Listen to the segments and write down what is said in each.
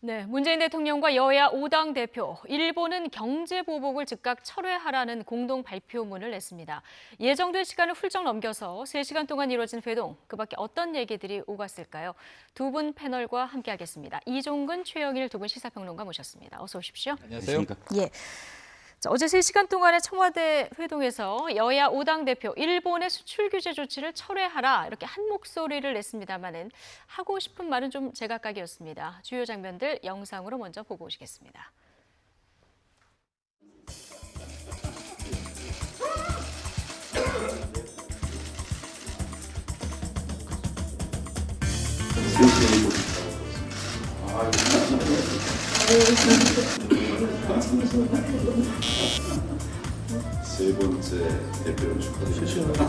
네, 문재인 대통령과 여야 5당 대표, 일본은 경제 보복을 즉각 철회하라는 공동 발표문을 냈습니다. 예정된 시간을 훌쩍 넘겨서 3시간 동안 이뤄진 회동, 그 밖에 어떤 얘기들이 오갔을까요? 두 분 패널과 함께하겠습니다. 이종근, 최영일 두 분 시사평론가 모셨습니다. 어서 오십시오. 안녕하세요. 예. 자, 어제 3시간 동안의 청와대 회동에서 여야 5당 대표 일본의 수출 규제 조치를 철회하라 이렇게 한 목소리를 냈습니다만은 하고 싶은 말은 좀 제각각이었습니다. 주요 장면들 영상으로 먼저 보고 오시겠습니다. 세 번째 대표를 축하드립니다.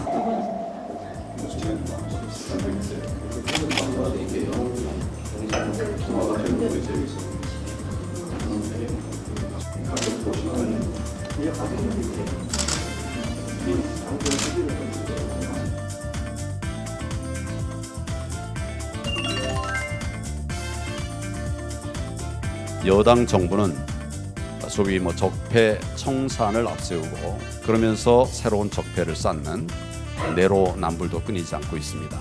여당 정부는 소위 적폐 청산을 앞세우고 그러면서 새로운 적폐를 쌓는 내로남불도 끊이지 않고 있습니다.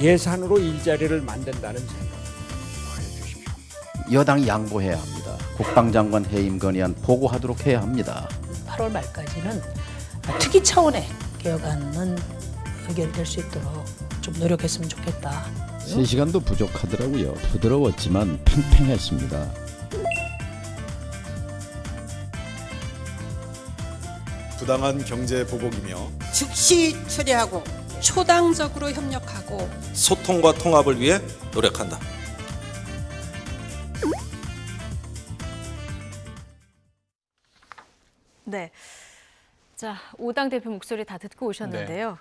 예산으로 일자리를 만든다는 생각 보여주십시오. 여당이 양보해야 합니다. 국방장관 해임 건의안 보고하도록 해야 합니다. 8월 말까지는 특위 차원의 개혁안은 의결될 수 있도록 좀 노력했으면 좋겠다. 3시간도 부족하더라고요. 부드러웠지만 팽팽했습니다. 부당한 경제 보복이며 즉시 처리하고 초당적으로 협력하고 소통과 통합을 위해 노력한다. 네. 자, 5당 대표 목소리 다 듣고 오셨는데요.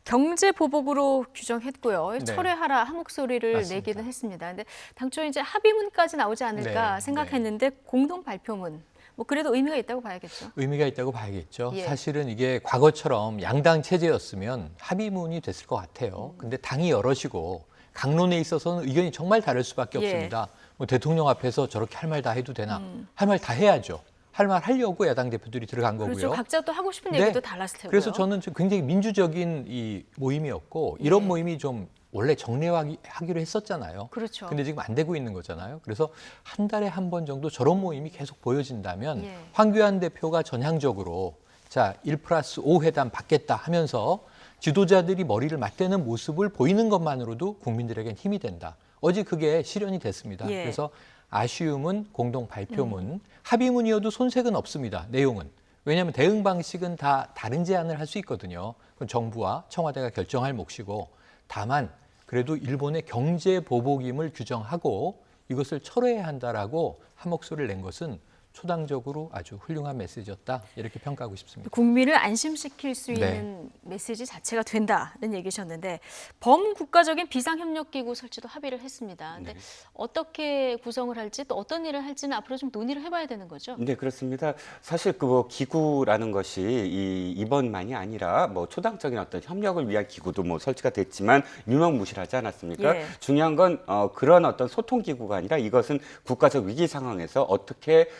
경제 보복으로 규정했고요. 철회하라 한 목소리를 내기는 했습니다. 근데 당초 이제 합의문까지 나오지 않을까 생각했는데 공동 발표문. 뭐 그래도 의미가 있다고 봐야겠죠. 의미가 있다고 봐야겠죠. 예. 사실은 이게 과거처럼 양당 체제였으면 합의문이 됐을 것 같아요. 근데 당이 여럿이고 강론에 있어서는 의견이 정말 다를 수밖에 없습니다. 뭐 대통령 앞에서 저렇게 할 말 다 해도 되나? 할 말 다 해야죠. 할 말 하려고 야당 대표들이 들어간 거고요. 그렇죠. 각자 또 하고 싶은 얘기도 달랐을 테고요. 그래서 저는 굉장히 민주적인 이 모임이었고 이런 모임이 좀 원래 정례화하기로 했었잖아요. 그렇죠. 근데 지금 안 되고 있는 거잖아요. 그래서 한 달에 한 번 정도 저런 모임이 계속 보여진다면 황교안 대표가 전향적으로 자 1+5 회담 받겠다 하면서 지도자들이 머리를 맞대는 모습을 보이는 것만으로도 국민들에겐 힘이 된다. 어제 그게 실현이 됐습니다. 그래서 아쉬움은 공동 발표문, 합의문이어도 손색은 없습니다. 내용은. 왜냐하면 대응 방식은 다 다른 제안을 할 수 있거든요. 그건 정부와 청와대가 결정할 몫이고 다만 그래도 일본의 경제 보복임을 규정하고 이것을 철회해야 한다라고 한 목소리를 낸 것은 초당적으로 아주 훌륭한 메시지였다 이렇게 평가하고 싶습니다. 국민을 안심시킬 수 있는 메시지 자체가 된다는 얘기셨는데 범국가적인 비상협력기구 설치도 합의를 했습니다. 근데 어떻게 구성을 할지 또 어떤 일을 할지는 앞으로 좀 논의를 해봐야 되는 거죠? 네, 그렇습니다. 사실 그 기구라는 것이 이번만이 아니라 뭐 초당적인 어떤 협력을 위한 기구도 뭐 설치가 됐지만 유명무실하지 않았습니까? 중요한 건 그런 어떤 소통 기구가 아니라 이것은 국가적 위기 상황에서 어떻게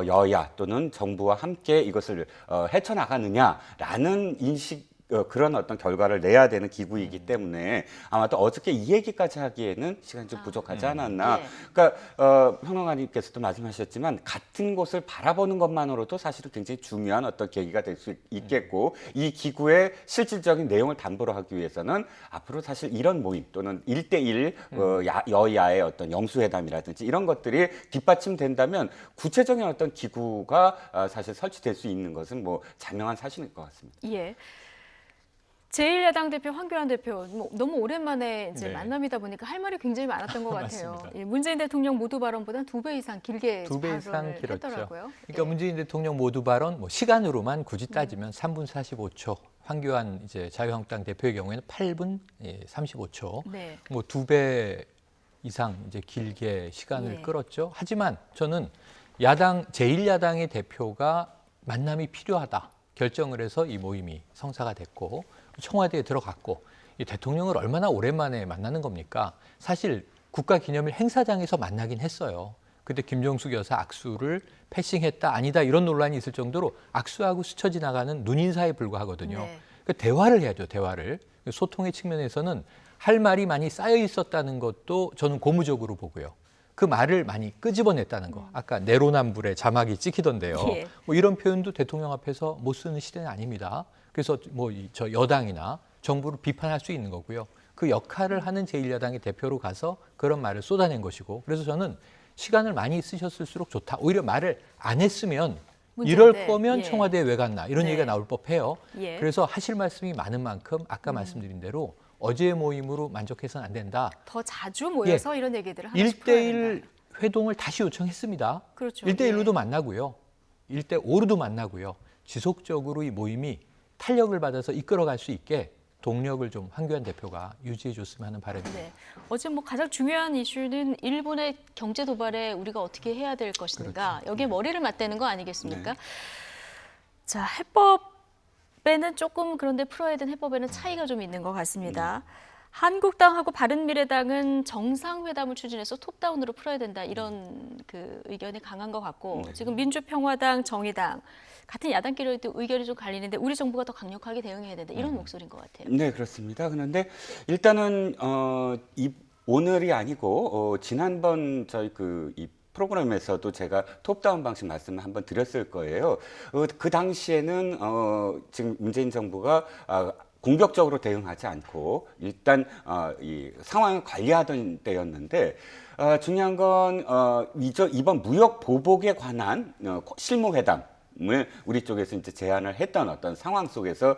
여야 또는 정부와 함께 이것을 헤쳐나가느냐라는 인식 그런 어떤 결과를 내야 되는 기구이기 때문에 아마 또 어저께 이 얘기까지 하기에는 시간이 좀 부족하지 않았나. 그러니까 평론가님께서도 말씀하셨지만 같은 곳을 바라보는 것만으로도 사실은 굉장히 중요한 어떤 계기가 될 수 있겠고 이 기구의 실질적인 내용을 담보로 하기 위해서는 앞으로 사실 이런 모임 또는 1대1 여야의 어떤 영수회담이라든지 이런 것들이 뒷받침된다면 구체적인 어떤 기구가 사실 설치될 수 있는 것은 뭐 자명한 사실일 것 같습니다. 예. 제1야당 대표 황교안 대표 너무 오랜만에 이제 만남이다 보니까 할 말이 굉장히 많았던 것 같아요. 예, 문재인 대통령 모두 발언보다 2배 이상 길게 2배 이상 발언을 길었죠. 했더라고요. 그러니까 문재인 대통령 모두 발언 뭐 시간으로만 굳이 따지면 3분 45초. 황교안 이제 자유한국당 대표의 경우에는 8분 35초. 뭐 2배 이상 이제 길게 시간을 끌었죠. 하지만 저는 야당 제1야당의 대표가 만남이 필요하다. 결정을 해서 이 모임이 성사가 됐고 청와대에 들어갔고 이 대통령을 얼마나 오랜만에 만나는 겁니까? 사실 국가기념일 행사장에서 만나긴 했어요. 그때 김정숙 여사 악수를 패싱했다 아니다 이런 논란이 있을 정도로 악수하고 스쳐 지나가는 눈인사에 불과하거든요. 네. 그러니까 대화를 해야죠. 대화를. 소통의 측면에서는 할 말이 많이 쌓여 있었다는 것도 저는 고무적으로 보고요. 그 말을 많이 끄집어냈다는 거. 아까 내로남불에 자막이 찍히던데요. 예. 뭐 이런 표현도 대통령 앞에서 못 쓰는 시대는 아닙니다. 그래서 뭐 저 여당이나 정부를 비판할 수 있는 거고요. 그 역할을 하는 제1야당의 대표로 가서 그런 말을 쏟아낸 것이고, 그래서 저는 시간을 많이 쓰셨을수록 좋다. 오히려 말을 안 했으면 이럴 문제인데, 거면 예. 청와대에 왜 갔나 이런 네. 얘기가 나올 법해요. 예. 그래서 하실 말씀이 많은 만큼 아까 말씀드린 대로 어제의 모임으로 만족해서는 안 된다. 더 자주 모여서 이런 얘기들을 하나씩 풀어야 1대1 된다. 회동을 다시 요청했습니다. 그렇죠. 1대1로도 예. 만나고요. 1대5로도 만나고요. 지속적으로 이 모임이 탄력을 받아서 이끌어갈 수 있게 동력을 좀 황교안 대표가 유지해 줬으면 하는 바람입니다. 네. 어제 뭐 가장 중요한 이슈는 일본의 경제 도발에 우리가 어떻게 해야 될 것인가. 여기에 머리를 맞대는 거 아니겠습니까? 네. 자, 해법에는 조금 그런데 풀어야 되는 해법에는 차이가 좀 있는 것 같습니다. 한국당하고 바른미래당은 정상회담을 추진해서 톱다운으로 풀어야 된다 이런 그 의견이 강한 것 같고 지금 민주평화당, 정의당 같은 야당끼리도 의견이 좀 갈리는데 우리 정부가 더 강력하게 대응해야 된다 이런 목소리인 것 같아요. 네, 그렇습니다. 그런데 일단은 오늘이 아니고 지난번 저희 이 프로그램에서도 제가 톱다운 방식 말씀을 한번 드렸을 거예요. 그 당시에는 지금 문재인 정부가 공격적으로 대응하지 않고 일단 이 상황을 관리하던 때였는데 중요한 건 이번 무역 보복에 관한 실무회담 을 우리 쪽에서 이제 제안을 했던 어떤 상황 속에서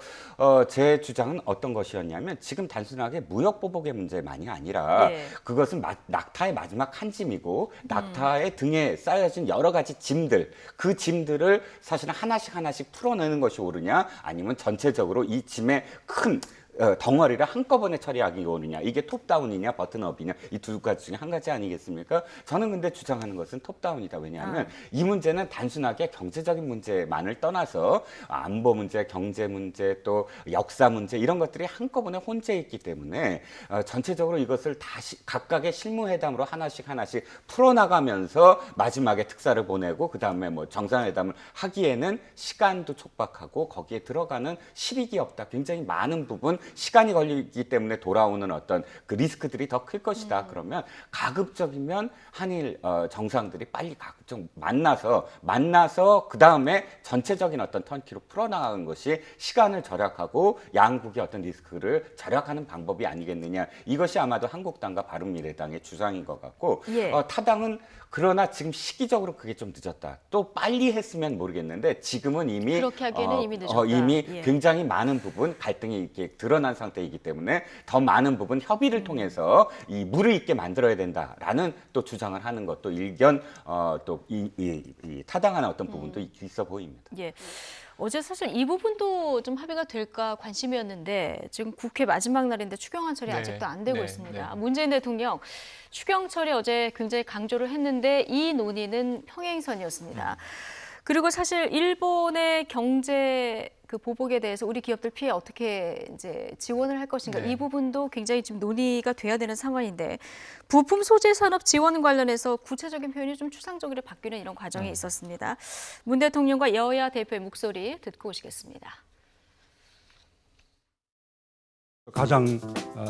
제 주장은 어떤 것이었냐면 지금 단순하게 무역 보복의 문제만이 아니라 네. 그것은 낙타의 마지막 한 짐이고 낙타의 등에 쌓여진 여러 가지 짐들 그 짐들을 사실은 하나씩 풀어내는 것이 옳으냐 아니면 전체적으로 이 짐의 큰 덩어리를 한꺼번에 처리하기 오느냐 이게 톱다운이냐 버튼업이냐 이 두 가지 중에 한 가지 아니겠습니까? 저는 근데 주장하는 것은 톱다운이다. 왜냐하면 이 문제는 단순하게 경제적인 문제만을 떠나서 안보 문제, 경제 문제 또 역사 문제 이런 것들이 한꺼번에 혼재해 있기 때문에 전체적으로 이것을 다시 각각의 실무회담으로 하나씩 풀어나가면서 마지막에 특사를 보내고 그 다음에 뭐 정상회담을 하기에는 시간도 촉박하고 거기에 들어가는 실익이 없다. 굉장히 많은 부분 시간이 걸리기 때문에 돌아오는 어떤 그 리스크들이 더 클 것이다. 그러면 가급적이면 한일 정상들이 빨리 좀 만나서 그 다음에 전체적인 어떤 턴키로 풀어나가는 것이 시간을 절약하고 양국의 어떤 리스크를 절약하는 방법이 아니겠느냐. 이것이 아마도 한국당과 바른미래당의 주장인 것 같고 예. 타당은 그러나 지금 시기적으로 그게 좀 늦었다. 또 빨리 했으면 모르겠는데 지금은 이미 그렇게 하기에는 이미 늦었다. 이미 예. 굉장히 많은 부분 갈등이 이렇게 드러난 상태이기 때문에 더 많은 부분 협의를 통해서 이 물을 있게 만들어야 된다라는 또 주장을 하는 것도 일견 또 이 타당한 어떤 부분도 있어 보입니다. 예. 어제 사실 이 부분도 좀 합의가 될까 관심이었는데 지금 국회 마지막 날인데 추경안 처리 네. 아직도 안 되고 네. 있습니다. 네. 문재인 대통령 추경 처리 어제 굉장히 강조를 했는데 이 논의는 평행선이었습니다. 그리고 사실 일본의 경제 그 보복에 대해서 우리 기업들 피해 어떻게 이제 지원을 할 것인가 네. 이 부분도 굉장히 지금 논의가 돼야 되는 상황인데 부품 소재 산업 지원 관련해서 구체적인 표현이 좀 추상적으로 바뀌는 이런 과정이 있었습니다. 문 대통령과 여야 대표의 목소리 듣고 오시겠습니다. 가장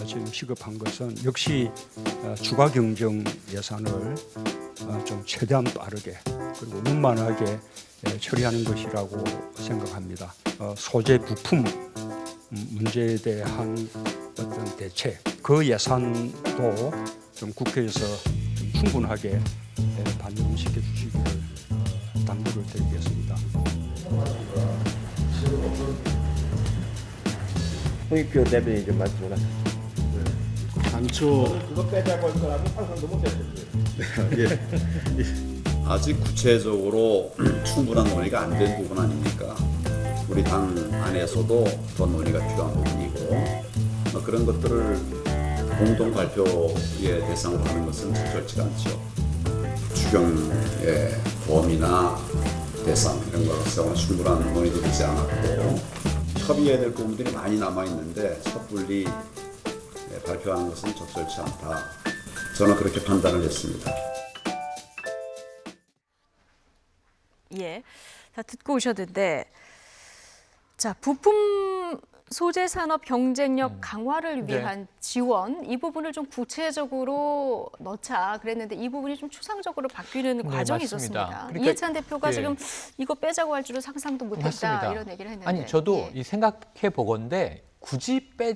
지금 시급한 것은 역시 추가 경정 예산을 좀 최대한 빠르게 그리고 원만하게 처리하는 것이라고 생각합니다. 소재 부품 문제에 대한 어떤 대책, 그 예산도 좀 국회에서 좀 충분하게 반영시켜 주시기를 당부를 드리겠습니다. 홍익표 대변인 좀 말씀을 하세요. 당초 그거 빼자고 할 거라고 항상 너무 뺐었어요. 아직 구체적으로 충분한 논의가 안 된 부분 아닙니까? 우리 당 안에서도 더 논의가 필요한 부분이고 그런 것들을 공동 발표의 대상으로 하는 것은 적절치가 않죠. 추경의 범위나 대상 이런 것에서 충분한 논의도 되지 않았고 협의해야 될 부분들이 많이 남아있는데 섣불리 발표하는 것은 적절치 않다. 저는 그렇게 판단을 했습니다. 예. 자, 듣고 오셨는데, 자, 부품 소재 산업 경쟁력 강화를 위한 지원, 이 부분을 좀 구체적으로 넣자 그랬는데 이 부분이 좀 추상적으로 바뀌는 과정이 맞습니다. 있었습니다. 그러니까, 이해찬 대표가 예. 지금 이거 빼자고 할 줄은 상상도 못했다 맞습니다. 이런 얘기를 했는데. 아니 저도 이 생각해 보건데 굳이 뺀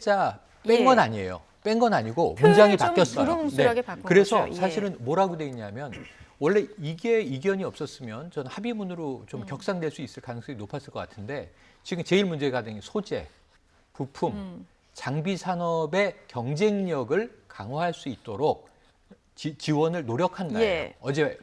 건 아니에요. 뺀 건 아니고 문장이 좀 바뀌었어요. 두루뭉술하게 바꾼 그래서 거죠. 예. 사실은 뭐라고 돼 있냐면 원래 이게 이견이 없었으면 저는 합의문으로 좀 격상될 수 있을 가능성이 높았을 것 같은데 지금 제일 문제가 된 게 소재, 부품, 장비 산업의 경쟁력을 강화할 수 있도록 지원을 노력한다예요. 예. 어제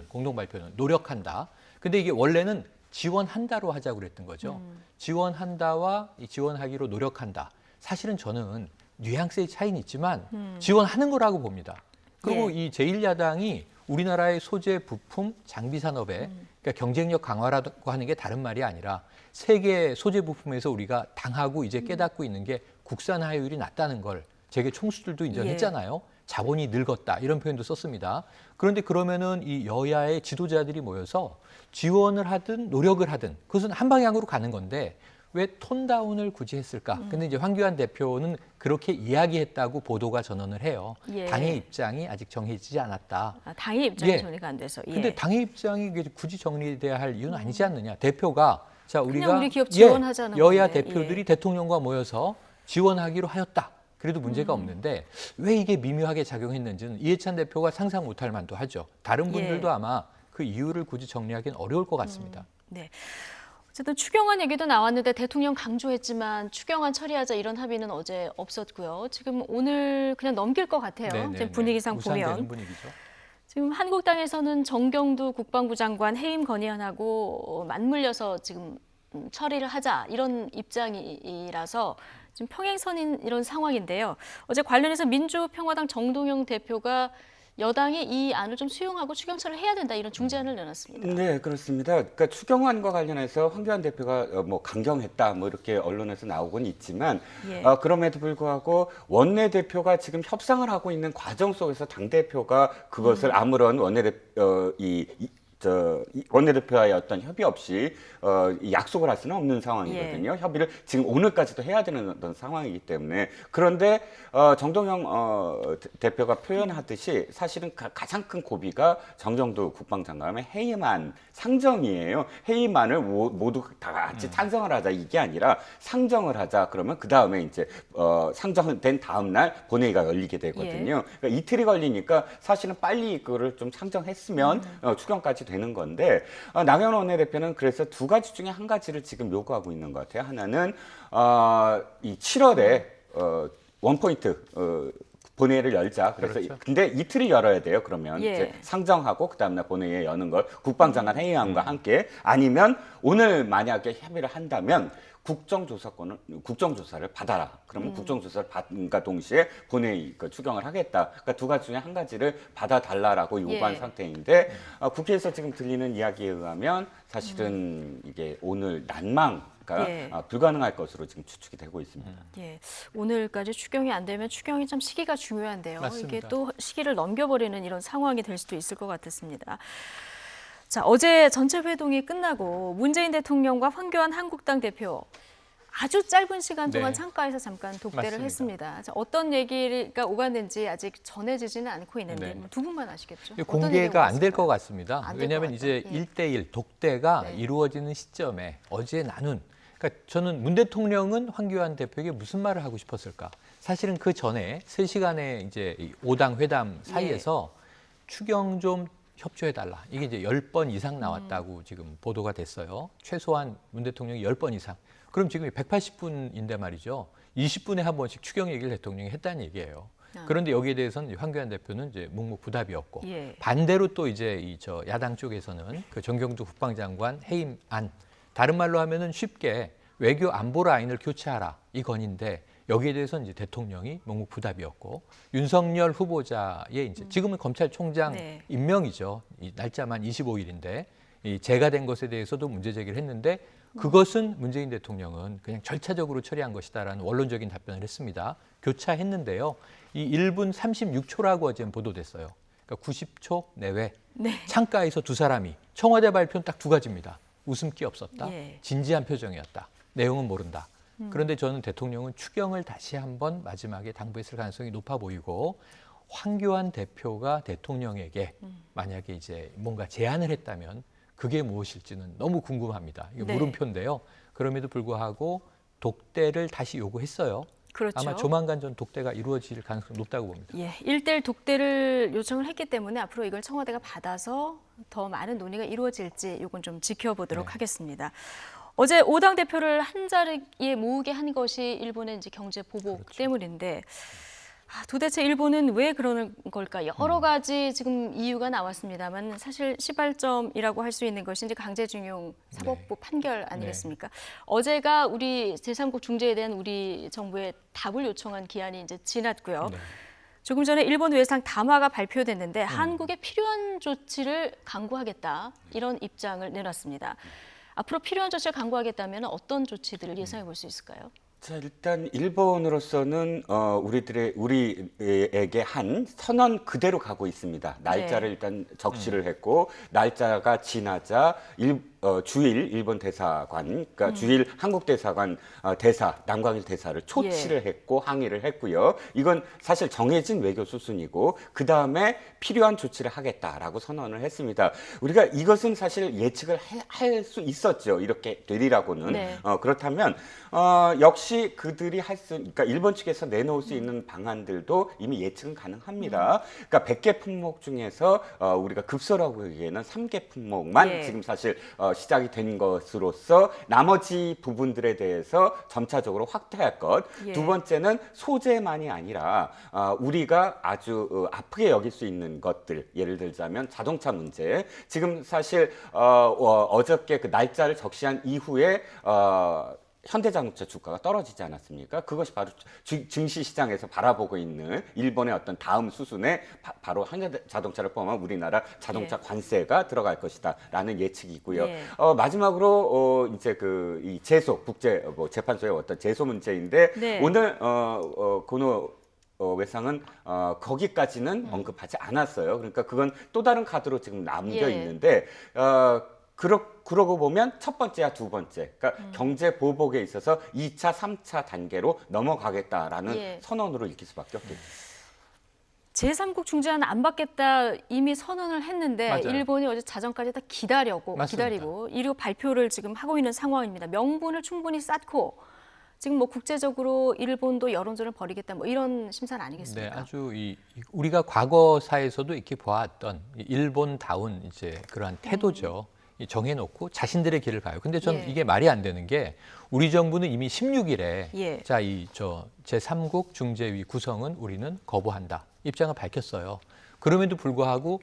공동 발표는 노력한다. 근데 이게 원래는 지원한다로 하자고 그랬던 거죠. 지원한다와 이 지원하기로 노력한다. 사실은 저는 뉘앙스의 차이는 있지만 지원하는 거라고 봅니다. 그리고 이 제1야당이 우리나라의 소재, 부품, 장비 산업에 그러니까 경쟁력 강화라고 하는 게 다른 말이 아니라 세계 소재 부품에서 우리가 당하고 이제 깨닫고 있는 게 국산화율이 낮다는 걸 세계 총수들도 인정했잖아요. 자본이 늙었다 이런 표현도 썼습니다. 그런데 그러면은 이 여야의 지도자들이 모여서 지원을 하든 노력을 하든 그것은 한 방향으로 가는 건데 왜 톤다운을 굳이 했을까? 근데 이제 황교안 대표는 그렇게 이야기했다고 보도가 전언을 해요. 예. 당의 입장이 아직 정해지지 않았다. 아, 당의 입장이 예. 정리가 안 돼서. 예. 근데 당의 입장이 굳이 정리돼야 할 이유는 아니지 않느냐. 대표가 자 우리가 우리 기업 지원하자는 여야 건데, 대표들이 대통령과 모여서 지원하기로 하였다. 그래도 문제가 없는데 왜 이게 미묘하게 작용했는지는 이해찬 대표가 상상 못할 만도 하죠. 다른 분들도 아마 그 이유를 굳이 정리하기는 어려울 것 같습니다. 네. 어쨌든 추경안 얘기도 나왔는데 대통령 강조했지만 추경안 처리하자 이런 합의는 어제 없었고요. 지금 오늘 그냥 넘길 것 같아요. 지금 분위기상 무산되는 보면. 분위기죠. 지금 한국당에서는 정경두 국방부 장관 해임 건의안하고 맞물려서 지금 처리를 하자 이런 입장이라서 지금 평행선인 이런 상황인데요. 어제 관련해서 민주평화당 정동영 대표가 여당이 이 안을 좀 수용하고 추경처를 해야 된다 이런 중재안을 내놨습니다. 네, 그렇습니다. 그러니까 추경안과 관련해서 황교안 대표가 뭐 강경했다 뭐 이렇게 언론에서 나오곤 있지만 그럼에도 불구하고 원내대표가 지금 협상을 하고 있는 과정 속에서 당 대표가 그것을 아무런 원내대표와의 어떤 협의 없이 약속을 할 수는 없는 상황이거든요. 협의를 지금 오늘까지도 해야 되는 어떤 상황이기 때문에 그런데 정동영 대표가 표현하듯이 사실은 가장 큰 고비가 정경두 국방장관의 해임안 상정이에요. 해임안을 모두 다 같이 찬성을 하자 이게 아니라 상정을 하자 그러면 그 다음에 이제 상정된 다음 날 본회의가 열리게 되거든요. 그러니까 이틀이 걸리니까 사실은 빨리 이거를 좀 상정했으면 추경까지 되는 건데 나경원 원내대표는 그래서 두 가지 중에 한 가지를 지금 요구하고 있는 것 같아요. 하나는 이 7월에 원포인트 본회의를 열자. 그래서 근데 이틀이 열어야 돼요. 그러면 이제 상정하고 그다음날 본회의에 여는 걸 국방장관 회의안과 함께 아니면 오늘 만약에 협의를 한다면 국정조사를 받아라. 그러면 국정조사를 받은가 동시에 본회의 추경을 하겠다. 그러니까 두 가지 중에 한 가지를 받아달라라고 요구한 상태인데 국회에서 지금 들리는 이야기에 의하면 사실은 이게 오늘 불가능할 것으로 지금 추측이 되고 있습니다. 오늘까지 추경이 안 되면 추경이 참 시기가 중요한데요. 맞습니다. 이게 또 시기를 넘겨버리는 이런 상황이 될 수도 있을 것 같았습니다. 자, 어제 전체 회동이 끝나고 문재인 대통령과 황교안 한국당 대표 아주 짧은 시간 동안 창가에서 잠깐 독대를 했습니다. 자, 어떤 얘기가 오갔는지 아직 전해지지는 않고 있는데 두 분만 아시겠죠? 공개가 안 될 것 같습니다. 왜냐하면 이제 예. 1대1 독대가 이루어지는 시점에 어제 나눈 그러니까 저는 문 대통령은 황교안 대표에게 무슨 말을 하고 싶었을까? 사실은 그 전에 3시간의 이제 5당 회담 사이에서 추경 좀 협조해달라. 이게 이제 10번 이상 나왔다고 지금 보도가 됐어요. 최소한 문 대통령이 10번 이상. 그럼 지금 180분인데 말이죠. 20분에 한 번씩 추경 얘기를 대통령이 했다는 얘기예요. 그런데 여기에 대해서는 황교안 대표는 이제 묵묵부답이었고 반대로 또 이제 야당 쪽에서는 그 정경두 국방장관 해임안 다른 말로 하면은 쉽게 외교 안보 라인을 교체하라 이 건인데 여기에 대해서는 이제 대통령이 묵묵부답이었고 윤석열 후보자의 이제 지금은 검찰총장 임명이죠. 이 날짜만 25일인데 이 재가 된 것에 대해서도 문제 제기를 했는데 그것은 문재인 대통령은 그냥 절차적으로 처리한 것이다라는 원론적인 답변을 했습니다. 교차했는데요. 이 1분 36초라고 어제 보도됐어요. 그러니까 90초 내외 창가에서 두 사람이 청와대 발표는 딱 두 가지입니다. 웃음기 없었다. 예. 진지한 표정이었다. 내용은 모른다. 그런데 저는 대통령은 추경을 다시 한번 마지막에 당부했을 가능성이 높아 보이고 황교안 대표가 대통령에게 만약에 이제 뭔가 제안을 했다면 그게 무엇일지는 너무 궁금합니다. 이게 네. 물음표인데요. 그럼에도 불구하고 독대를 다시 요구했어요. 그렇죠. 아마 조만간 전 독대가 이루어질 가능성이 높다고 봅니다. 예, 1대1 독대를 요청을 했기 때문에 앞으로 이걸 청와대가 받아서 더 많은 논의가 이루어질지 이건 좀 지켜보도록 네. 하겠습니다. 어제 5당 대표를 한 자리에 모으게 한 것이 일본의 이제 경제 보복 그렇죠. 때문인데 도대체 일본은 왜 그러는 걸까? 여러 가지 지금 이유가 나왔습니다만 사실 시발점이라고 할 수 있는 것이 이제 강제징용 사법부 판결 아니겠습니까? 어제가 우리 제3국 중재에 대한 우리 정부의 답을 요청한 기한이 이제 지났고요. 네. 조금 전에 일본 외상 담화가 발표됐는데 한국에 필요한 조치를 강구하겠다 이런 입장을 내놨습니다. 앞으로 필요한 조치를 강구하겠다면 어떤 조치들을 예상해 볼 수 있을까요? 자, 일단 일본으로서는 우리에게 한 선언 그대로 가고 있습니다. 날짜를 네. 일단 적시를 했고 날짜가 지나자 주일 일본 대사관, 그러니까 주일 한국 대사관 대사 남광일 대사를 초치를 했고 항의를 했고요. 이건 사실 정해진 외교 수순이고 그 다음에 필요한 조치를 하겠다라고 선언을 했습니다. 우리가 이것은 사실 예측을 할 수 있었죠. 이렇게 되리라고는. 네. 그렇다면 역시 그들이 그러니까 일본 측에서 내놓을 수 있는 방안들도 이미 예측은 가능합니다. 그러니까 100개 품목 중에서 우리가 급소라고 하기에는 3개 품목만 예. 지금 사실 시작이 된 것으로서 나머지 부분들에 대해서 점차적으로 확대할 것. 예. 두 번째는 소재만이 아니라 우리가 아주 아프게 여길 수 있는 것들, 예를 들자면 자동차 문제. 지금 사실 어저께 그 날짜를 적시한 이후에 현대자동차 주가가 떨어지지 않았습니까? 그것이 바로 증시 시장에서 바라보고 있는 일본의 어떤 다음 수순에 바로 현대자동차를 포함한 우리나라 자동차 관세가 들어갈 것이다라는 예측이고요. 예. 마지막으로 이제 이 제소 국제 재판소의 어떤 제소 문제인데 네. 오늘 고노 외상은 거기까지는 언급하지 않았어요. 그러니까 그건 또 다른 카드로 지금 남겨 있는데. 그러고 보면 첫 번째와 두 번째, 그러니까 경제 보복에 있어서 2차, 3차 단계로 넘어가겠다라는 선언으로 읽힐 수밖에 없겠죠. 제3국 중재안 안 받겠다 이미 선언을 했는데 맞아요. 일본이 어제 자정까지 다 기다리고 이리고 발표를 지금 하고 있는 상황입니다. 명분을 충분히 쌓고 지금 뭐 국제적으로 일본도 여론전을 벌이겠다 뭐 이런 심산 아니겠습니까? 네, 아주 우리가 과거사에서도 이렇게 보았던 일본다운 이제 그러한 태도죠. 정해놓고 자신들의 길을 가요. 근데 저는 이게 말이 안 되는 게 우리 정부는 이미 16일에 자, 제3국 중재위 구성은 우리는 거부한다. 입장을 밝혔어요. 그럼에도 불구하고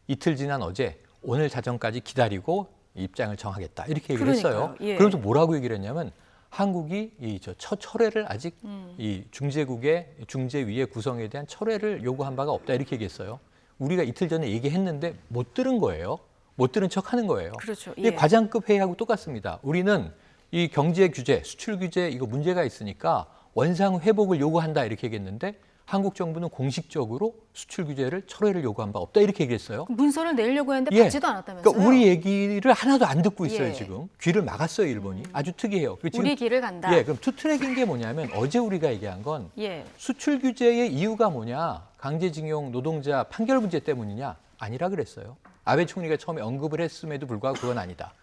이틀 지난 어제 오늘 자정까지 기다리고 입장을 정하겠다. 이렇게 얘기를 했어요. 그러면서 뭐라고 얘기를 했냐면 한국이 첫 철회를 아직 이 중재위의 구성에 대한 철회를 요구한 바가 없다. 이렇게 얘기했어요. 우리가 이틀 전에 얘기했는데 못 들은 거예요. 못 들은 척하는 거예요. 그렇죠. 이게 과장급 회의하고 똑같습니다. 우리는 이 경제 규제, 수출 규제 이거 문제가 있으니까 원상 회복을 요구한다 이렇게 얘기했는데 한국 정부는 공식적으로 수출 규제를 철회를 요구한 바 없다 이렇게 얘기했어요. 문서를 내려고 했는데 받지도 않았다면서요? 그러니까 우리 얘기를 하나도 안 듣고 있어요 지금. 귀를 막았어요 일본이. 아주 특이해요. 지금, 우리 길을 간다. 그럼 투트랙인 게 뭐냐면 어제 우리가 얘기한 건 수출 규제의 이유가 뭐냐. 강제징용 노동자 판결 문제 때문이냐. 아니라 그랬어요. 아베 총리가 처음에 언급을 했음에도 불구하고 그건 아니다.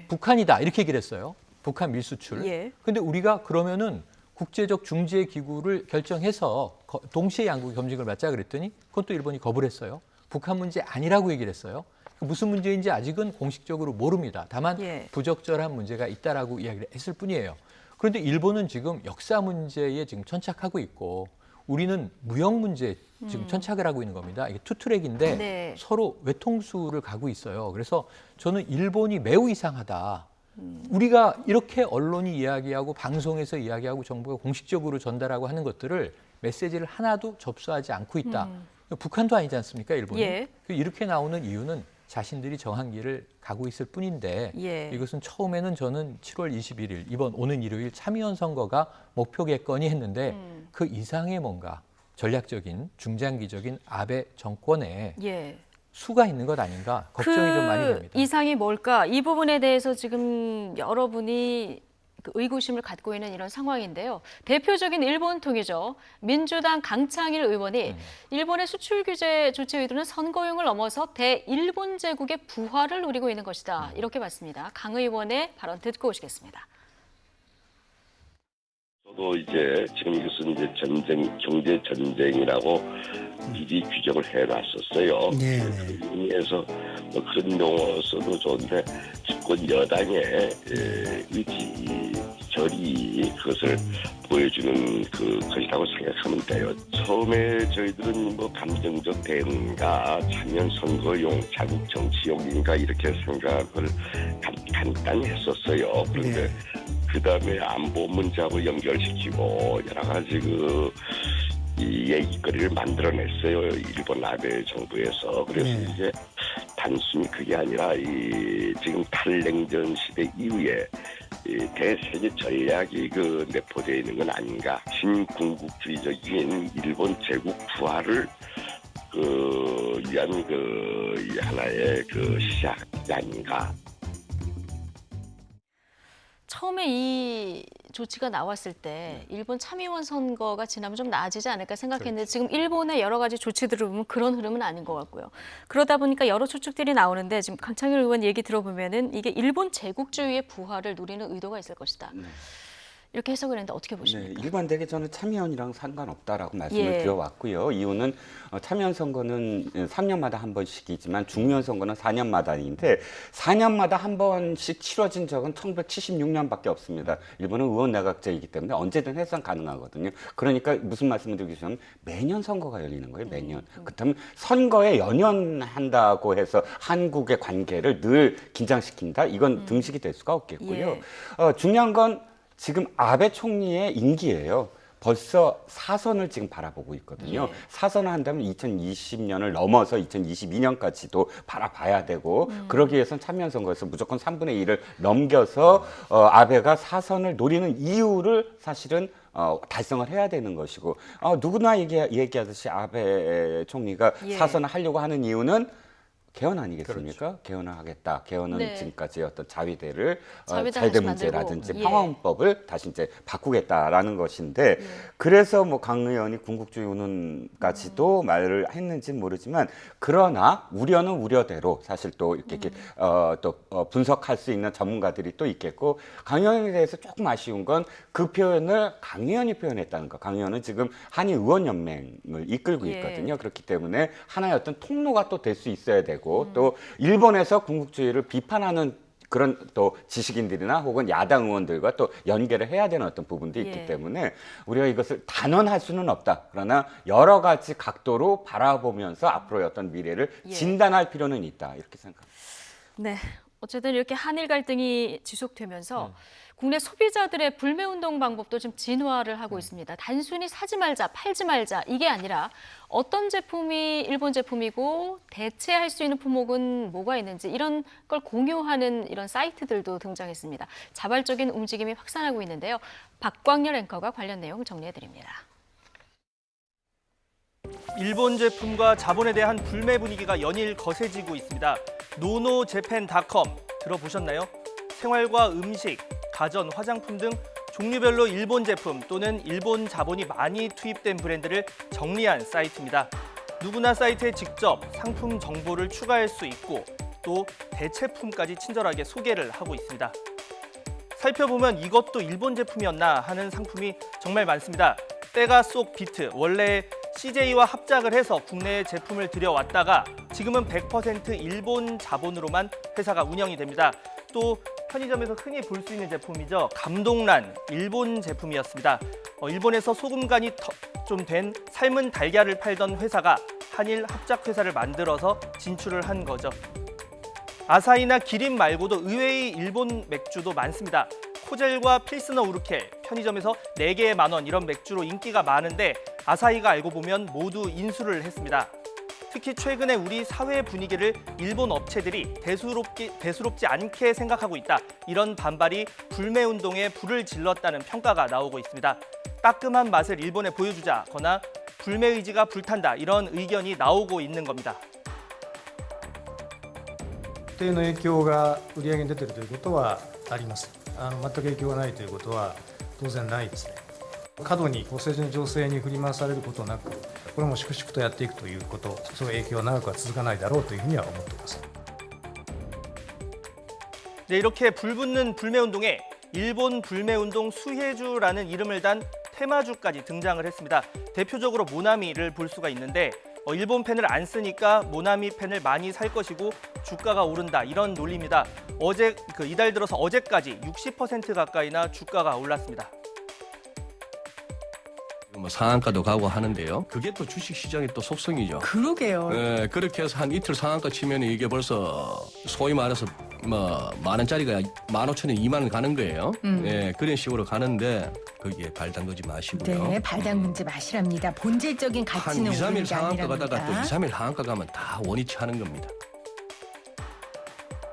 북한이다 이렇게 얘기를 했어요. 북한 밀수출. 근데 우리가 그러면은 국제적 중재 기구를 결정해서 동시에 양국이 검증을 받자 그랬더니 그건 또 일본이 거부를 했어요. 북한 문제 아니라고 얘기를 했어요. 무슨 문제인지 아직은 공식적으로 모릅니다. 다만 부적절한 문제가 있다라고 이야기를 했을 뿐이에요. 그런데 일본은 지금 역사 문제에 지금 천착하고 있고 우리는 무역 문제에 지금 천착을 하고 있는 겁니다. 이게 투트랙인데 서로 외통수를 가고 있어요. 그래서 저는 일본이 매우 이상하다. 우리가 이렇게 언론이 이야기하고 방송에서 이야기하고 정부가 공식적으로 전달하고 하는 것들을 메시지를 하나도 접수하지 않고 있다. 북한도 아니지 않습니까, 일본이? 이렇게 나오는 이유는 자신들이 정한 길을 가고 있을 뿐인데 이것은 처음에는 저는 7월 21일 오는 일요일 참의원 선거가 목표겠거니 했는데 그 이상의 뭔가 전략적인 중장기적인 아베 정권의 수가 있는 것 아닌가 걱정이 좀 많이 됩니다. 이상이 뭘까? 이 부분에 대해서 지금 여러분이 의구심을 갖고 있는 이런 상황인데요. 대표적인 일본 통이죠. 민주당 강창일 의원이 일본의 수출 규제 조치 의도는 선거용을 넘어서 대일본 제국의 부활을 노리고 있는 것이다. 이렇게 봤습니다. 강 의원의 발언 듣고 오시겠습니다. 저도 이제 지금 이것은 이제 전쟁, 경제 전쟁이라고 미리 규정을 해놨었어요. 네. 그 의미에서 뭐 그런 용어 써도 좋은데 집권 여당의 의지, 결의 그것을 보여주는 것이라고 생각하면 돼요. 처음에 저희들은 뭐 감정적 대응인가, 참여 선거용, 자국 정치용인가 이렇게 생각을 간단히 했었어요. 그런데 그 다음에 안보 문제하고 연결시키고 여러 가지 이 얘기거리를 만들어냈어요. 일본 아베 정부에서. 그래서 이제 단순히 그게 아니라 지금 탈냉전 시대 이후에 대세계 전략이 내포되어 있는 건 아닌가. 신궁극주의적인 일본 제국 부활을 위한 하나의 시작이 아닌가. 처음에 이 조치가 나왔을 때 일본 참의원 선거가 지나면 좀 나아지지 않을까 생각했는데 지금 일본의 여러 가지 조치들을 보면 그런 흐름은 아닌 것 같고요. 그러다 보니까 여러 추측들이 나오는데 지금 강창일 의원 얘기 들어보면은 이게 일본 제국주의의 부활을 노리는 의도가 있을 것이다. 이렇게 해석을 했는데 어떻게 보십니까? 네, 일관되게 저는 참여연이랑 상관없다라고 말씀을 드려왔고요. 이유는 참여연 선거는 3년마다 한 번씩이지만 중의원 선거는 4년마다인데 4년마다 한 번씩 치러진 적은 1976년밖에 없습니다. 일본은 의원 내각제이기 때문에 언제든 해상 가능하거든요. 그러니까 무슨 말씀을 드리기 전에 매년 선거가 열리는 거예요. 매년. 그렇다면 선거에 연연한다고 해서 한국의 관계를 늘 긴장시킨다? 이건 등식이 될 수가 없겠고요. 중요한 건 지금 아베 총리의 임기예요. 벌써 4선을 지금 바라보고 있거든요. 4선을 한다면 2020년을 넘어서 2022년까지도 바라봐야 되고 그러기 위해서는 참여연 선거에서 무조건 3분의 1을 넘겨서 아베가 4선을 노리는 이유를 사실은 달성을 해야 되는 것이고 누구나 얘기하듯이 아베 총리가 4선을 하려고 하는 이유는 개헌 아니겠습니까? 그렇죠. 개헌을 하겠다. 개헌은 지금까지 어떤 자위대를 자위대 문제라든지 평화헌법을 다시 이제 바꾸겠다라는 것인데 그래서 뭐 강 의원이 군국주의 운운까지도 말을 했는지는 모르지만 그러나 우려는 우려대로 사실 또 이렇게 분석할 수 있는 전문가들이 또 있겠고 강 의원에 대해서 조금 아쉬운 건 그 표현을 강 의원이 표현했다는 거. 강 의원은 지금 한일 의원연맹을 이끌고 있거든요. 그렇기 때문에 하나의 어떤 통로가 또 될 수 있어야 되고 또 일본에서 군국주의를 비판하는 그런 또 지식인들이나 혹은 야당 의원들과 또 연계를 해야 되는 어떤 부분도 있기 때문에 우리가 이것을 단언할 수는 없다. 그러나 여러 가지 각도로 바라보면서 앞으로의 어떤 미래를 진단할 필요는 있다. 이렇게 생각합니다. 네, 어쨌든 이렇게 한일 갈등이 지속되면서 국내 소비자들의 불매운동 방법도 좀 진화를 하고 있습니다. 단순히 사지 말자, 팔지 말자 이게 아니라 어떤 제품이 일본 제품이고 대체할 수 있는 품목은 뭐가 있는지 이런 걸 공유하는 이런 사이트들도 등장했습니다. 자발적인 움직임이 확산하고 있는데요. 박광렬 앵커가 관련 내용 정리해드립니다. 일본 제품과 자본에 대한 불매 분위기가 연일 거세지고 있습니다. 노노재팬닷컴 들어보셨나요? 생활과 음식, 가전, 화장품 등 종류별로 일본 제품 또는 일본 자본이 많이 투입된 브랜드를 정리한 사이트입니다. 누구나 사이트에 직접 상품 정보를 추가할 수 있고 또 대체품까지 친절하게 소개를 하고 있습니다. 살펴보면 이것도 일본 제품이었나 하는 상품이 정말 많습니다. 빼가속 비트, 원래 CJ와 합작을 해서 국내에 제품을 들여왔다가 지금은 100% 일본 자본으로만 회사가 운영이 됩니다. 또 편의점에서 흔히 볼 수 있는 제품이죠. 감동란, 일본 제품이었습니다. 일본에서 소금간이 좀 된 삶은 달걀을 팔던 회사가 한일 합작 회사를 만들어서 진출을 한 거죠. 아사히나 기린 말고도 의외의 일본 맥주도 많습니다. 코젤과 필스너 우르켈, 편의점에서 4개에 10,000원 이런 맥주로 인기가 많은데 아사히가 알고 보면 모두 인수를 했습니다. 특히 최근에 우리 사회 분위기를 일본 업체들이 대수롭지 않게 생각하고 있다. 이런 반발이 불매운동에 불을 질렀다는 평가가 나오고 있습니다. 따끔한 맛을 일본에 보여주자거나 불매 의지가 불탄다. 이런 의견이 나오고 있는 겁니다. 定の影響が売り上げに出ているということはあります。全く影響がないということは当然ないですね。過度に政治の情勢に振り回されることなく、これも粛々とやっていくということ、その影響は長くは続かないだろうというふうには思っています。 네, 이렇게 불붙는 불매운동에 일본 불매운동 수혜주라는 이름을 단 테마주까지 등장을 했습니다. 대표적으로 모나미를 볼 수가 있는데 일본 펜을 안 쓰니까 모나미 펜을 많이 살 것이고 주가가 오른다 이런 논리입니다. 이달 들어서 어제까지 60% 가까이나 주가가 올랐습니다. 뭐 상한가도 가고 하는데요. 그게 또 주식시장의 또 속성이죠. 그러게요. 네, 그렇게 해서 한 이틀 상한가 치면 이게 벌써 소위 말해서 뭐 10,000원짜리가 15,000원, 20,000원 가는 거예요. 네, 그런 식으로 가는데 거기에 발 담그지 마시고요. 네, 발 담그지 마시랍니다. 본질적인 가치는 한 2, 3일 오르는 게 상한가 가다가 또 2, 아니랍니다. 3일 하한가 가면 다 원위치 하는 겁니다.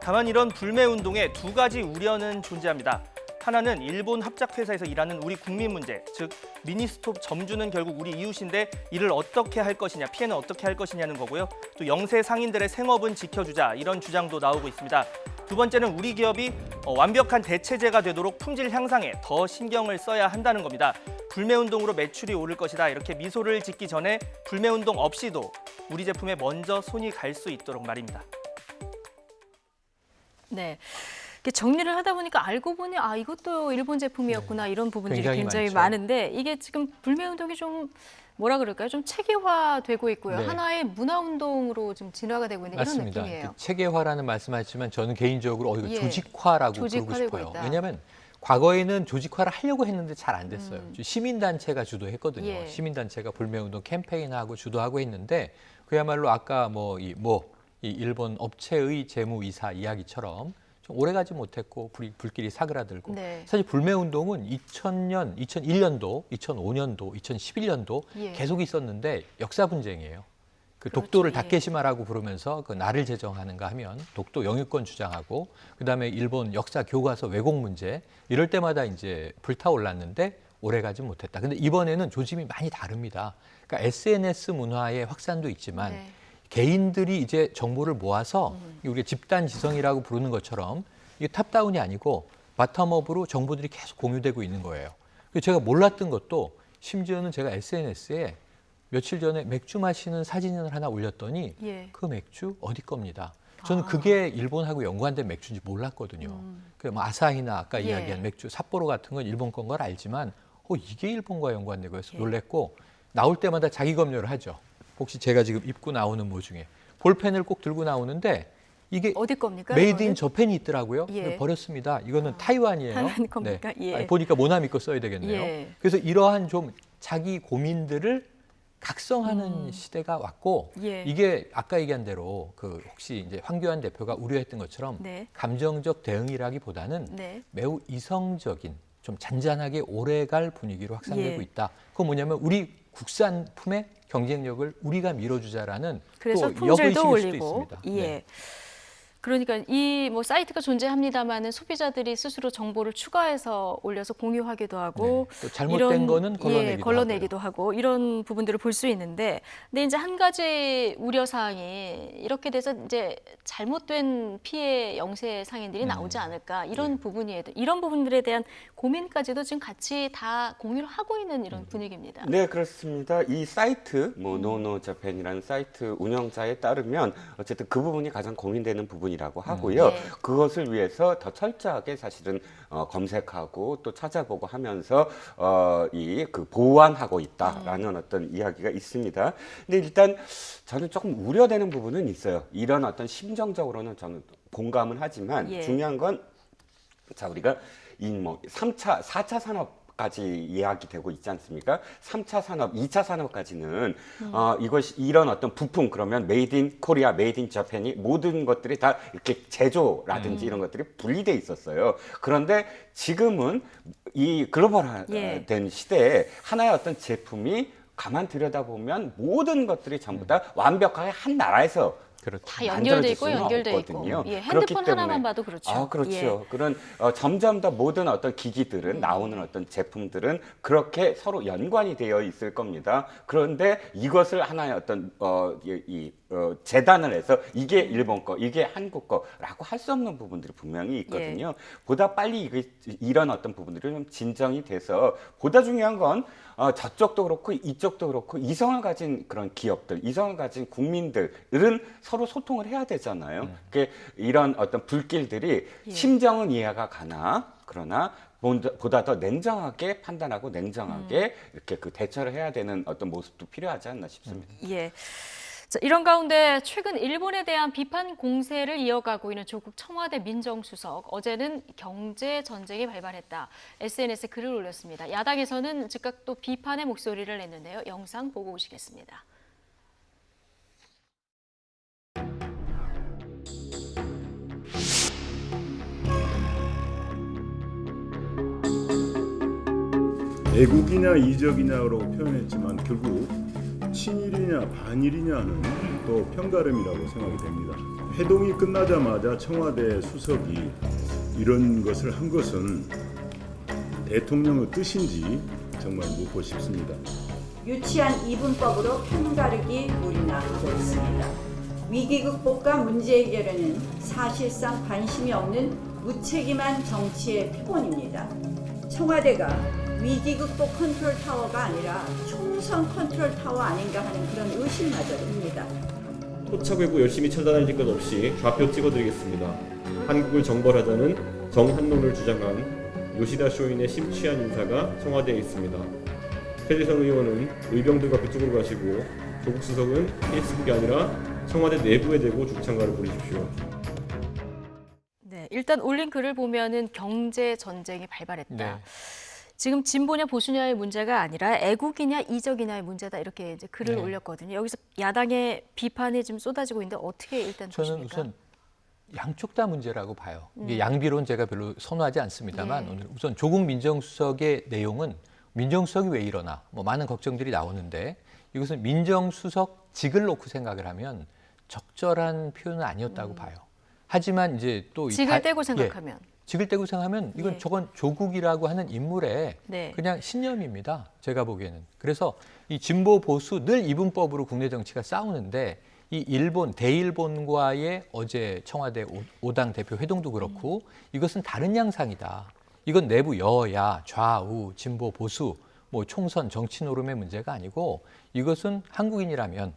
다만 이런 불매운동에 두 가지 우려는 존재합니다. 하나는 일본 합작회사에서 일하는 우리 국민 문제, 즉 미니스톱 점주는 결국 우리 이웃인데 이를 어떻게 할 것이냐, 피해는 어떻게 할 것이냐는 거고요. 또 영세 상인들의 생업은 지켜주자 이런 주장도 나오고 있습니다. 두 번째는 우리 기업이 완벽한 대체제가 되도록 품질 향상에 더 신경을 써야 한다는 겁니다. 불매운동으로 매출이 오를 것이다 이렇게 미소를 짓기 전에 불매운동 없이도 우리 제품에 먼저 손이 갈 수 있도록 말입니다. 네. 이렇게 정리를 하다 보니까 알고 보니 이것도 일본 제품이었구나 이런 부분들이 굉장히 많은데 이게 지금 불매운동이 좀 뭐라 그럴까요? 좀 체계화되고 있고요. 네. 하나의 문화운동으로 좀 진화가 되고 있는 맞습니다. 이런 느낌이에요. 체계화라는 말씀하시지만 저는 개인적으로 이거 예. 조직화라고 부르고 조직화되고 싶어요. 있다. 왜냐하면 과거에는 조직화를 하려고 했는데 잘 안 됐어요. 시민단체가 주도했거든요. 예. 시민단체가 불매운동 캠페인하고 주도하고 했는데 그야말로 아까 이 일본 업체의 재무이사 이야기처럼 좀 오래가지 못했고 불길이 사그라들고 네. 사실 불매운동은 2000년, 2001년도, 2005년도, 2011년도 예. 계속 있었는데 역사 분쟁이에요. 독도를 다케시마라고 부르면서 나를 제정하는가 하면 독도 영유권 주장하고 그다음에 일본 역사 교과서 왜곡 문제 이럴 때마다 이제 불타올랐는데 오래가지 못했다. 근데 이번에는 조짐이 많이 다릅니다. 그러니까 SNS 문화의 확산도 있지만 네. 개인들이 이제 정보를 모아서 우리가 집단 지성이라고 부르는 것처럼 이게 탑다운이 아니고 바텀업으로 정보들이 계속 공유되고 있는 거예요. 그래서 제가 몰랐던 것도 심지어는 제가 SNS에 며칠 전에 맥주 마시는 사진을 하나 올렸더니 예. 그 맥주 어디 겁니다. 저는 그게 일본하고 연관된 맥주인지 몰랐거든요. 뭐 아사히나 아까 이야기한 맥주, 삿포로 같은 건 일본 건 걸 알지만 이게 일본과 연관되고 해서 놀랬고 나올 때마다 자기 검열을 하죠. 혹시 제가 지금 입고 나오는 뭐 중에 볼펜을 꼭 들고 나오는데 이게 어디 겁니까? 메이드 인 저펜이 있더라고요. 예. 버렸습니다. 이거는 타이완이에요. 타이완 겁니까? 네. 예. 보니까 모나미 거 써야 되겠네요. 예. 그래서 이러한 좀 자기 고민들을 각성하는 시대가 왔고 예. 이게 아까 얘기한 대로 혹시 이제 황교안 대표가 우려했던 것처럼 네. 감정적 대응이라기보다는 네. 매우 이성적인 좀 잔잔하게 오래갈 분위기로 확산되고 예. 있다. 그건 뭐냐면 우리 국산품의 경쟁력을 우리가 밀어주자라는 그래서 또 품질도 역의식일 수도 올리고 있습니다. 예. 네. 그러니까 이 사이트가 존재합니다만은 소비자들이 스스로 정보를 추가해서 올려서 공유하기도 하고 또 잘못된 거는 걸러내기도 하고 이런 부분들을 볼 수 있는데 근데 이제 한 가지 우려 사항이 이렇게 돼서 이제 잘못된 피해 영세 상인들이 나오지 않을까 이런 이런 부분들에 대한 고민까지도 지금 같이 다 공유를 하고 있는 이런 분위기입니다. 네, 그렇습니다. 이 사이트 노노자팬이라는 사이트 운영자에 따르면 어쨌든 그 부분이 가장 고민되는 부분이라고 하고요. 네. 그것을 위해서 더 철저하게 사실은 검색하고 또 찾아보고 하면서 보완하고 있다라는 어떤 이야기가 있습니다. 근데 일단 저는 조금 우려되는 부분은 있어요. 이런 어떤 심정적으로는 저는 공감은 하지만 중요한 건 우리가 3차, 4차 산업까지 이야기되고 있지 않습니까? 3차 산업, 2차 산업까지는 이런 어떤 부품 그러면 메이드 인 코리아, 메이드 인 자팬이 모든 것들이 다 이렇게 제조라든지 이런 것들이 분리돼 있었어요. 그런데 지금은 이 글로벌화된 시대에 하나의 어떤 제품이 가만 들여다보면 모든 것들이 전부 다 완벽하게 한 나라에서 다 연결돼 있고 연결돼 있고 핸드폰 하나만 봐도 그렇죠. 그렇죠. 그런 점점 더 모든 어떤 기기들은 나오는 어떤 제품들은 그렇게 서로 연관이 되어 있을 겁니다. 그런데 이것을 하나의 어떤 재단을 해서 이게 일본 거, 이게 한국 거라고 할 수 없는 부분들이 분명히 있거든요. 보다 빨리 이런 어떤 부분들이 좀 진정이 돼서 보다 중요한 건 저쪽도 그렇고 이쪽도 그렇고 이성을 가진 그런 기업들, 이성을 가진 국민들은 서로 소통을 해야 되잖아요. 이런 어떤 불길들이 심정은 이해가 가나 그러나 보다 더 냉정하게 판단하고 냉정하게 이렇게 그 대처를 해야 되는 어떤 모습도 필요하지 않나 싶습니다. 예. 자, 이런 가운데 최근 일본에 대한 비판 공세를 이어가고 있는 조국 청와대 민정수석, 어제는 경제 전쟁이 발발했다. SNS에 글을 올렸습니다. 야당에서는 즉각 또 비판의 목소리를 냈는데요. 영상 보고 오시겠습니다. 애국이냐 이적이냐로 표현했지만 결국 친일이냐 반일이냐는 또 편가름이라고 생각이 됩니다. 회동이 끝나자마자 청와대 수석이 이런 것을 한 것은 대통령의 뜻인지 정말 묻고 싶습니다. 유치한 이분법으로 편가르기 우리나라고 있습니다. 위기 극복과 문제 해결에는 사실상 관심이 없는 무책임한 정치의 표본입니다. 청와대가 위기 극복 컨트롤 타워가 아니라 총선 컨트롤 타워 아닌가 하는 그런 의심마저 듭니다. 토착 외부 열심히 찾아다닐 것 없이 좌표 찍어드리겠습니다. 한국을 정벌하자는 정한론을 주장한 요시다 쇼인의 심취한 인사가 청와대에 있습니다. 최재성 의원은 의병들과 그쪽으로 가시고 조국 수석은 페이스북이 아니라 청와대 내부에 대고 죽창가를 부리십시오. 네, 일단 올린 글을 보면은 경제 전쟁이 발발했다. 네. 지금 진보냐 보수냐의 문제가 아니라 애국이냐 이적이냐의 문제다, 이렇게 이제 글을 올렸거든요. 여기서 야당의 비판이 지금 쏟아지고 있는데 어떻게 일단 저는 보십니까? 우선 양쪽 다 문제라고 봐요. 이게 양비론 제가 별로 선호하지 않습니다만 오늘 우선 조국 민정수석의 내용은 민정수석이 왜 이러나 뭐 많은 걱정들이 나오는데 이것은 민정수석직을 놓고 생각을 하면 적절한 표현은 아니었다고 봐요. 하지만 이제 또 직을 떼고 생각하면 직을 떼고 생각하면 이건 저건 조국이라고 하는 인물의 네. 그냥 신념입니다. 제가 보기에는. 그래서 이 진보 보수 늘 이분법으로 국내 정치가 싸우는데 이 일본, 대일본과의 어제 청와대 5당 대표 회동도 그렇고 이것은 다른 양상이다. 이건 내부 여야, 좌우, 진보, 보수, 뭐 총선, 정치 노름의 문제가 아니고 이것은 한국인이라면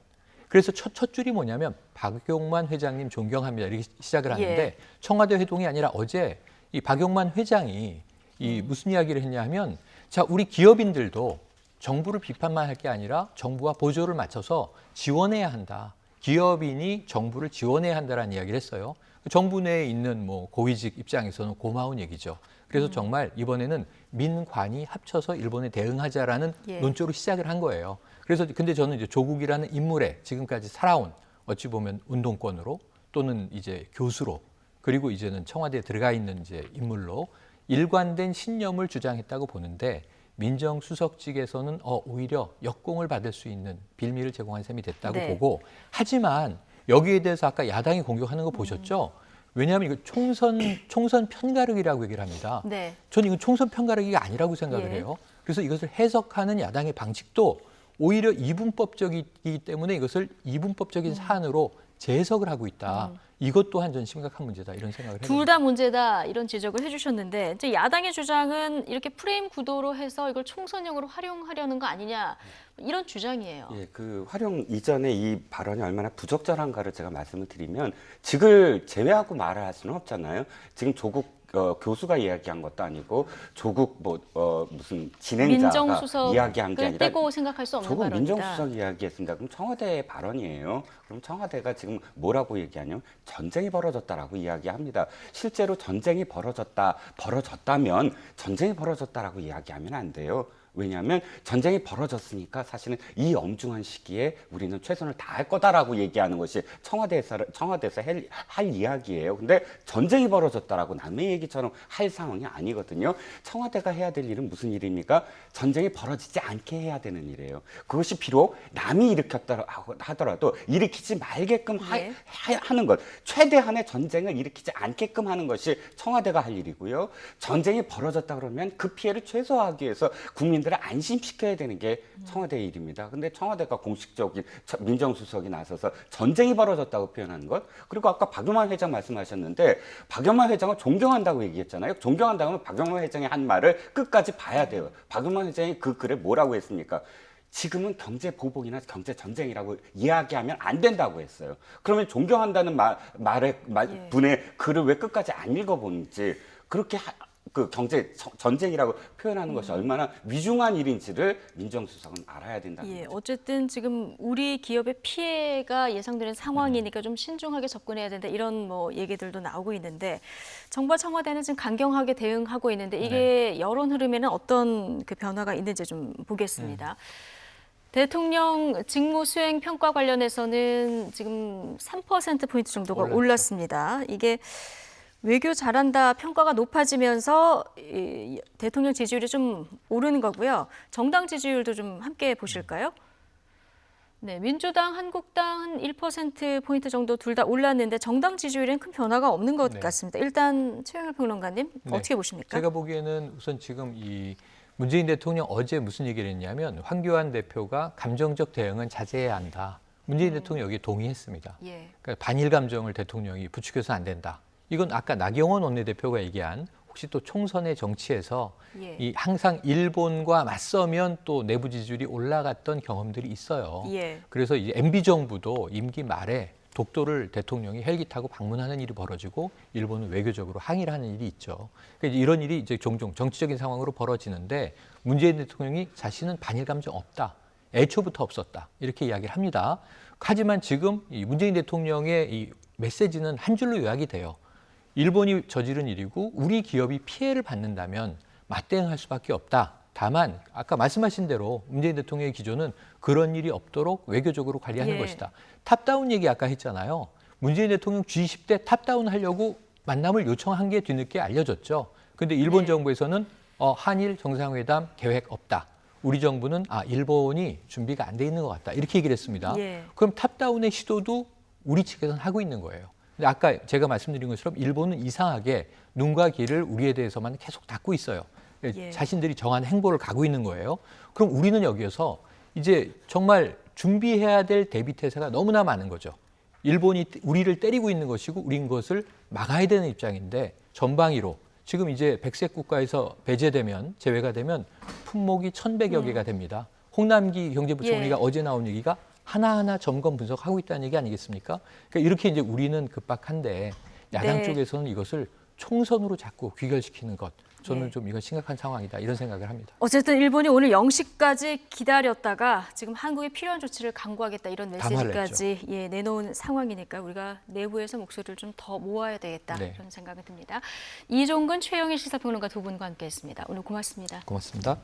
그래서 첫 줄이 뭐냐면 박용만 회장님 존경합니다. 이렇게 시작을 하는데 청와대 회동이 아니라 어제 이 박용만 회장이 이 무슨 이야기를 했냐 하면 자, 우리 기업인들도 정부를 비판만 할 게 아니라 정부와 보조를 맞춰서 지원해야 한다. 기업인이 정부를 지원해야 한다라는 이야기를 했어요. 정부 내에 있는 뭐 고위직 입장에서는 고마운 얘기죠. 그래서 정말 이번에는 민관이 합쳐서 일본에 대응하자라는 논조로 시작을 한 거예요. 그래서 근데 저는 이제 조국이라는 인물에 지금까지 살아온 어찌 보면 운동권으로 또는 이제 교수로 그리고 이제는 청와대에 들어가 있는 이제 인물로 일관된 신념을 주장했다고 보는데 민정수석직에서는 오히려 역공을 받을 수 있는 빌미를 제공한 셈이 됐다고 보고 하지만 여기에 대해서 아까 야당이 공격하는 거 보셨죠? 왜냐하면 이거 총선 편가르기라고 얘기를 합니다. 저는 이건 총선 편가르기가 아니라고 생각을 해요. 그래서 이것을 해석하는 야당의 방식도 오히려 이분법적이기 때문에 이것을 이분법적인 사안으로 재해석을 하고 있다. 이것 또한 전 심각한 문제다 이런 생각을 해요. 둘 다 문제다 이런 지적을 해주셨는데 이제 야당의 주장은 이렇게 프레임 구도로 해서 이걸 총선용으로 활용하려는 거 아니냐 이런 주장이에요. 예, 그 활용 이전에 이 발언이 얼마나 부적절한가를 제가 말씀을 드리면 직을 제외하고 말을 할 수는 없잖아요. 지금 조국 교수가 이야기한 것도 아니고 조국 무슨 진행자가 이야기한 게 아니라 떼고 생각할 수 없는 조국 발언이다. 민정수석이 이야기했습니다. 그럼 청와대의 발언이에요. 그럼 청와대가 지금 뭐라고 얘기하냐면 전쟁이 벌어졌다라고 이야기합니다. 실제로 전쟁이 벌어졌다면 전쟁이 벌어졌다라고 이야기하면 안 돼요. 왜냐하면 전쟁이 벌어졌으니까 사실은 이 엄중한 시기에 우리는 최선을 다할 거다라고 얘기하는 것이 청와대에서 할 이야기예요. 근데 전쟁이 벌어졌다라고 남의 얘기처럼 할 상황이 아니거든요. 청와대가 해야 될 일은 무슨 일입니까? 전쟁이 벌어지지 않게 해야 되는 일이에요. 그것이 비록 남이 일으켰다 하더라도 일으키지 말게끔 하는 것. 최대한의 전쟁을 일으키지 않게끔 하는 것이 청와대가 할 일이고요. 전쟁이 벌어졌다 그러면 그 피해를 최소화하기 위해서 국민들 국민들을 안심시켜야 되는 게 청와대의 일입니다. 근데 청와대가 공식적인 민정수석이 나서서 전쟁이 벌어졌다고 표현하는 것, 그리고 아까 박용만 회장 말씀하셨는데 박용만 회장을 존경한다고 얘기했잖아요. 존경한다고 하면 박용만 회장이 한 말을 끝까지 봐야 돼요. 박용만 회장이 그 글에 뭐라고 했습니까? 지금은 경제 보복이나 경제 전쟁이라고 이야기하면 안 된다고 했어요. 그러면 존경한다는 분의 글을 왜 끝까지 안 읽어보는지, 그렇게 그 경제 전쟁이라고 표현하는 것이 얼마나 위중한 일인지를 민정수석은 알아야 된다는 거죠. 어쨌든 지금 우리 기업의 피해가 예상되는 상황이니까 좀 신중하게 접근해야 된다, 이런 뭐 얘기들도 나오고 있는데, 정부와 청와대는 지금 강경하게 대응하고 있는데 이게 여론 흐름에는 어떤 그 변화가 있는지 좀 보겠습니다. 대통령 직무 수행 평가 관련해서는 지금 3%포인트 정도가 올랐습니다. 이게 외교 잘한다 평가가 높아지면서 대통령 지지율이 좀 오르는 거고요. 정당 지지율도 좀 함께 보실까요? 네, 민주당, 한국당 한 1%포인트 정도 둘 다 올랐는데 정당 지지율에는 큰 변화가 없는 것 같습니다. 일단 최영일 평론가님, 어떻게 보십니까? 제가 보기에는 우선 지금 이 문재인 대통령 어제 무슨 얘기를 했냐면 황교안 대표가 감정적 대응은 자제해야 한다. 문재인 대통령이 여기에 동의했습니다. 그러니까 반일 감정을 대통령이 부추겨서 안 된다. 이건 아까 나경원 원내대표가 얘기한 혹시 또 총선의 정치에서 이 항상 일본과 맞서면 또 내부 지지율이 올라갔던 경험들이 있어요. 그래서 이제 MB 정부도 임기 말에 독도를 대통령이 헬기 타고 방문하는 일이 벌어지고 일본은 외교적으로 항의를 하는 일이 있죠. 그러니까 이런 일이 이제 종종 정치적인 상황으로 벌어지는데 문재인 대통령이 자신은 반일 감정 없다. 애초부터 없었다. 이렇게 이야기를 합니다. 하지만 지금 이 문재인 대통령의 이 메시지는 한 줄로 요약이 돼요. 일본이 저지른 일이고 우리 기업이 피해를 받는다면 맞대응할 수밖에 없다. 다만 아까 말씀하신 대로 문재인 대통령의 기조는 그런 일이 없도록 외교적으로 관리하는 것이다. 탑다운 얘기 아까 했잖아요. 문재인 대통령 G20 때 탑다운 하려고 만남을 요청한 게 뒤늦게 알려졌죠. 그런데 일본 정부에서는 한일 정상회담 계획 없다. 우리 정부는 일본이 준비가 안 돼 있는 것 같다. 이렇게 얘기를 했습니다. 그럼 탑다운의 시도도 우리 측에서는 하고 있는 거예요. 근데 아까 제가 말씀드린 것처럼 일본은 이상하게 눈과 귀를 우리에 대해서만 계속 닫고 있어요. 자신들이 정한 행보를 가고 있는 거예요. 그럼 우리는 여기에서 이제 정말 준비해야 될 대비 태세가 너무나 많은 거죠. 일본이 우리를 때리고 있는 것이고 우린 그것을 막아야 되는 입장인데 전방위로 지금 이제 백색 국가에서 배제되면 제외가 되면 품목이 1,100여 개가 됩니다. 홍남기 경제부총리가 어제 나온 얘기가 하나하나 점검 분석하고 있다는 얘기 아니겠습니까? 그러니까 이렇게 이제 우리는 급박한데 야당 쪽에서는 이것을 총선으로 자꾸 귀결시키는 것. 저는 좀 이건 심각한 상황이다 이런 생각을 합니다. 어쨌든 일본이 오늘 0시까지 기다렸다가 지금 한국에 필요한 조치를 강구하겠다 이런 메시지까지 내놓은 상황이니까 우리가 내부에서 목소리를 좀 더 모아야 되겠다 이런 생각이 듭니다. 이종근, 최영일 시사평론가 두 분과 함께했습니다. 오늘 고맙습니다. 고맙습니다.